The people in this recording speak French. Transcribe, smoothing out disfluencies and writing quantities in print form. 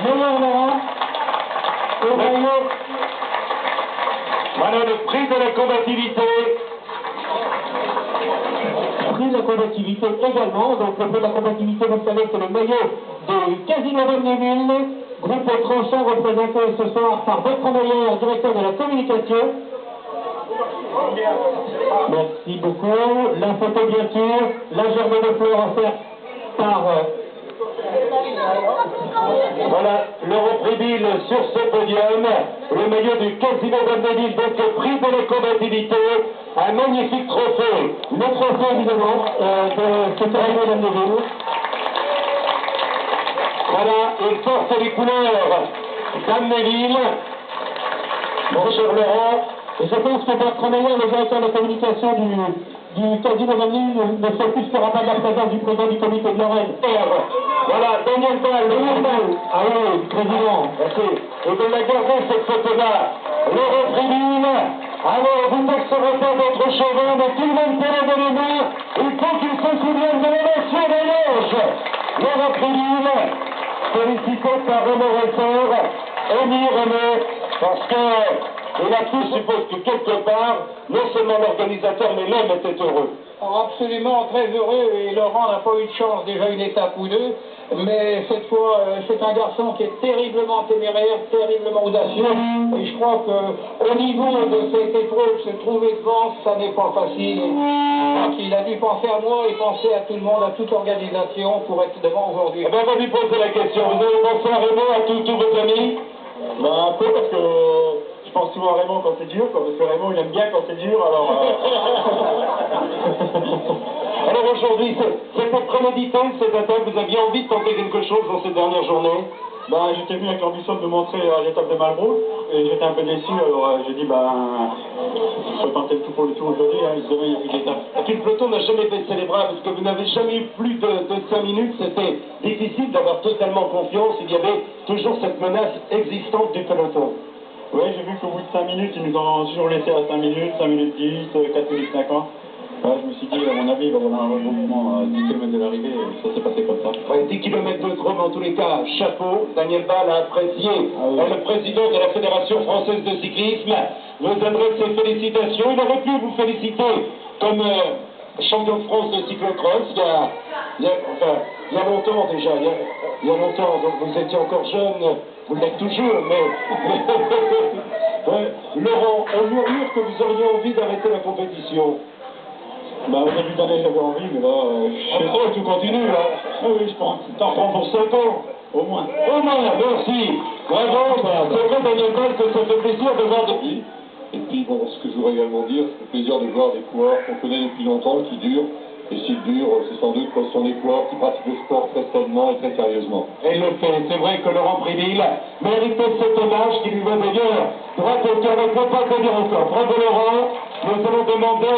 Meilleur Laurent. Au maillot. Voilà le prix de la combativité. Prix de la combativité également. Donc le prix de la combativité, vous le savez, c'est le maillot du Casino Valménil, groupe tranchant représenté ce soir par Bertrand Meyer, directeur de la communication. Merci beaucoup. La photo bien sûr, la gerbe de fleurs offerte par... Voilà, l'Europrix sur ce podium, le maillot du Casino Valménil, donc le prix de la combativité, un magnifique trophée. Le trophée évidemment de ce Casino Valménil. Voilà, il porte les couleurs d'Amnéville. Mon cher Laurent, et je pense que Bertrand Meyer, le directeur de la communication du Casino Valménil, ne s'offusquera pas de la présence du président du comité de Lorraine. Voilà, Daniel Ball, Ah oui, président. merci. Et de la garder cette photo-là. l'Europrix. Alors, vous taxerez pas votre chauvin, mais tout le monde peut lever les mains. Il faut qu'il se souvienne de l'émotion des loges. l'Europrix, félicité par Renaud Ressort. On y remet, parce que et là-dessus, je suppose que quelque part, non seulement l'organisateur, mais l'homme était heureux. Alors absolument très heureux, et Laurent n'a pas eu de chance, déjà une étape ou deux, mais cette fois, c'est un garçon qui est terriblement téméraire, terriblement audacieux, et je crois qu'au niveau de cette épreuve, se trouver devant, ça n'est pas facile. Donc il a dû penser à moi et penser à tout le monde, à toute organisation pour être devant aujourd'hui. Eh bien, on va lui poser la question. Vous avez pensé à Raymond, à tous vos amis? Ben, un peu, parce que je pense souvent à Raymond quand c'est dur, quoi, parce que Raymond il aime bien quand c'est dur, alors... Alors aujourd'hui, c'était prémédité, cette attaque, vous aviez envie de tenter quelque chose dans cette dernière journée? Ben, j'étais venu avec l'ambition de me montrer à l'étape de Malbrook, et j'étais un peu déçu, alors j'ai dit, ben, il faut tenter le tout pour le tout aujourd'hui, hein, demain il n'y a plus d'étape. Et puis le peloton n'a jamais baissé les bras, parce que vous n'avez jamais eu plus de 5 minutes, c'était difficile d'avoir totalement confiance, il y avait toujours cette menace existante du peloton. Oui, j'ai vu qu'au bout de 5 minutes, ils nous ont toujours laissé à 5 minutes, 5 minutes 10, 4 minutes 50. Ouais, je me suis dit, à mon avis, il va y avoir un regroupement à 10 km de l'arrivée, et ça s'est passé comme ça. Ouais, 10 km de groupe, en tous les cas, chapeau. Daniel Ball a apprécié. Oui. Le président de la Fédération française de cyclisme vous adresse ses félicitations. Il aurait pu vous féliciter comme champion de France de cyclocross il y a longtemps déjà, il y a longtemps, donc vous étiez encore jeune, vous l'êtes toujours, mais ouais, Laurent, on murmure que vous auriez envie d'arrêter la compétition. Ben, au début d'année, j'avais envie, mais là, Tu continues, là? Ah oui, je pense. T'en prends pour 5 ans? Au moins. Au moins, merci. Bravo, c'est vrai, Daniel Ball, que ça fait plaisir de voir des... Et puis bon, ce que je voudrais également dire, c'est le plaisir de voir des coureurs qu'on connaît depuis longtemps, qui durent. Et s'ils durent, c'est sans doute parce que ce sont des coureurs qui pratiquent le sport très sainement et très sérieusement. Elle le fait, c'est vrai que Laurent Préville mérite cet hommage qui lui va d'ailleurs droit au cœur. On ne peut pas tenir encore. Bravo Laurent, nous allons demander...